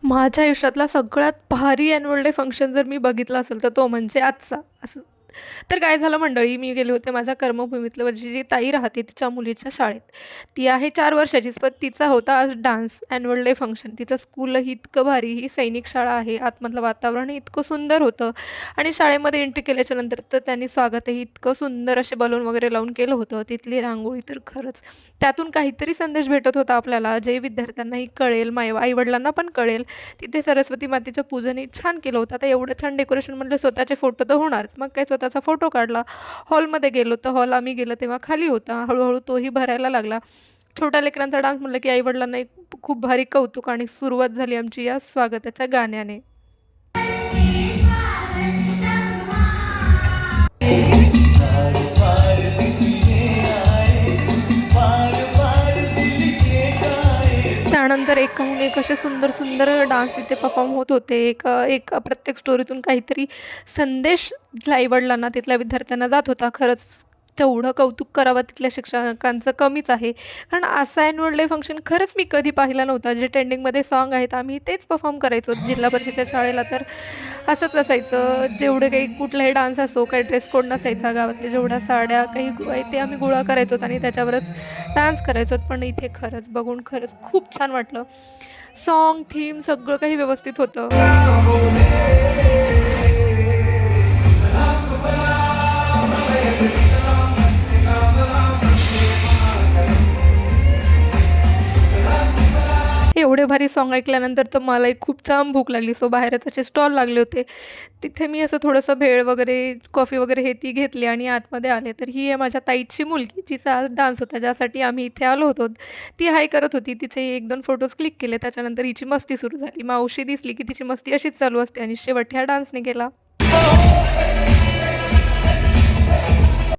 माझ्या आयुष्यातला सगळ्यात भारी ॲन्युअल डे फंक्शन जर मी बघितला असेल, तर तो म्हणजे आजचा. असं तर काय झालं मंडळी, मी गेले होते माझ्या कर्मभूमीतलं माझी जी ताई राहते तिच्या मुलीच्या शाळेत. ती आहे 4 वर्षाचीच, पण तिचा होता आज डान्स ॲन्युअल डे फंक्शन. तिचं स्कूलही इतकं भारी, ही सैनिक शाळा आहे. आतमधलं वातावरणही इतकं सुंदर होतं आणि शाळेमध्ये एंट्री केल्याच्यानंतर तर त्यांनी स्वागतही इतकं सुंदर असे बलून वगैरे लावून केलं होतं. तिथली रांगोळी तर खरंच त्यातून काहीतरी संदेश भेटत होता आपल्याला, जे विद्यार्थ्यांनाही कळेल, आई-वडिलांना पण कळेल. तिथे सरस्वती मातेचं पूजनही छान केलं होतं. आता एवढं छान डेकोरेशन म्हटलं स्वतःचे फोटो तर होणारच. मग काय स्वतःचा फोटो काढला. हॉलमध्ये गेलो तर हॉल आम्ही गेलो तेव्हा खाली होता. हळू तोही भरायला लागला. छोट्या लेकरांचा डान्स म्हटलं की आई-वडिलांनाही खूप भारी कौतुक आणि सुरुवात झाली आमची या स्वागताच्या गाण्याने. त्यानंतर एकाहून एक असे सुंदर डान्स इथे परफॉर्म होत होते. एक प्रत्येक स्टोरीतून काहीतरी संदेश तिथल्या आई-वडिलांना, तिथल्या विद्यार्थ्यांना जात होता. खरंच तेवढं कौतुक करावं तिथल्या शिक्षकांचं कमीच आहे. कारण असा ॲन्युअल डे फंक्शन खरंच मी कधी पाहिला नव्हता. जे ट्रेंडिंगमध्ये सॉन्ग आहेत आम्ही तेच परफॉर्म करायचो. जिल्हा परिषदेच्या शाळेला तर असंच असायचं. जेवढे काही कुठलाही डान्स असो, काही ड्रेस कोड नसायचा. गावातल्या जेवढ्या साड्या काही आहे ते आम्ही गोळा करायचो आणि त्याच्यावरच डान्स करायचो. पण इथे खरंच बघून खरंच खूप छान वाटलं. सॉन्ग, थीम सगळं काही व्यवस्थित होतं. एवढे भारी सॉन्ग ऐकल्यानंतर तर मलाही खूप जाम भूक लागली. सो बाहेर त्याचे स्टॉल लागले होते. तिथे मी असं थोडंसं भेळ वगैरे, कॉफी वगैरे हे ती घेतली आणि आतमध्ये आले. तर ही आहे माझ्या ताईची मुलगी, जिचा आज डान्स होता, ज्यासाठी आम्ही इथे आलो होतो. ती हाय करत होती. तिचे 1-2 फोटोज क्लिक केले. त्याच्यानंतर हिची मस्ती सुरू झाली. मावशी दिसली की तिची मस्ती अशीच चालू असते आणि शेवट ह्या डान्सने केला.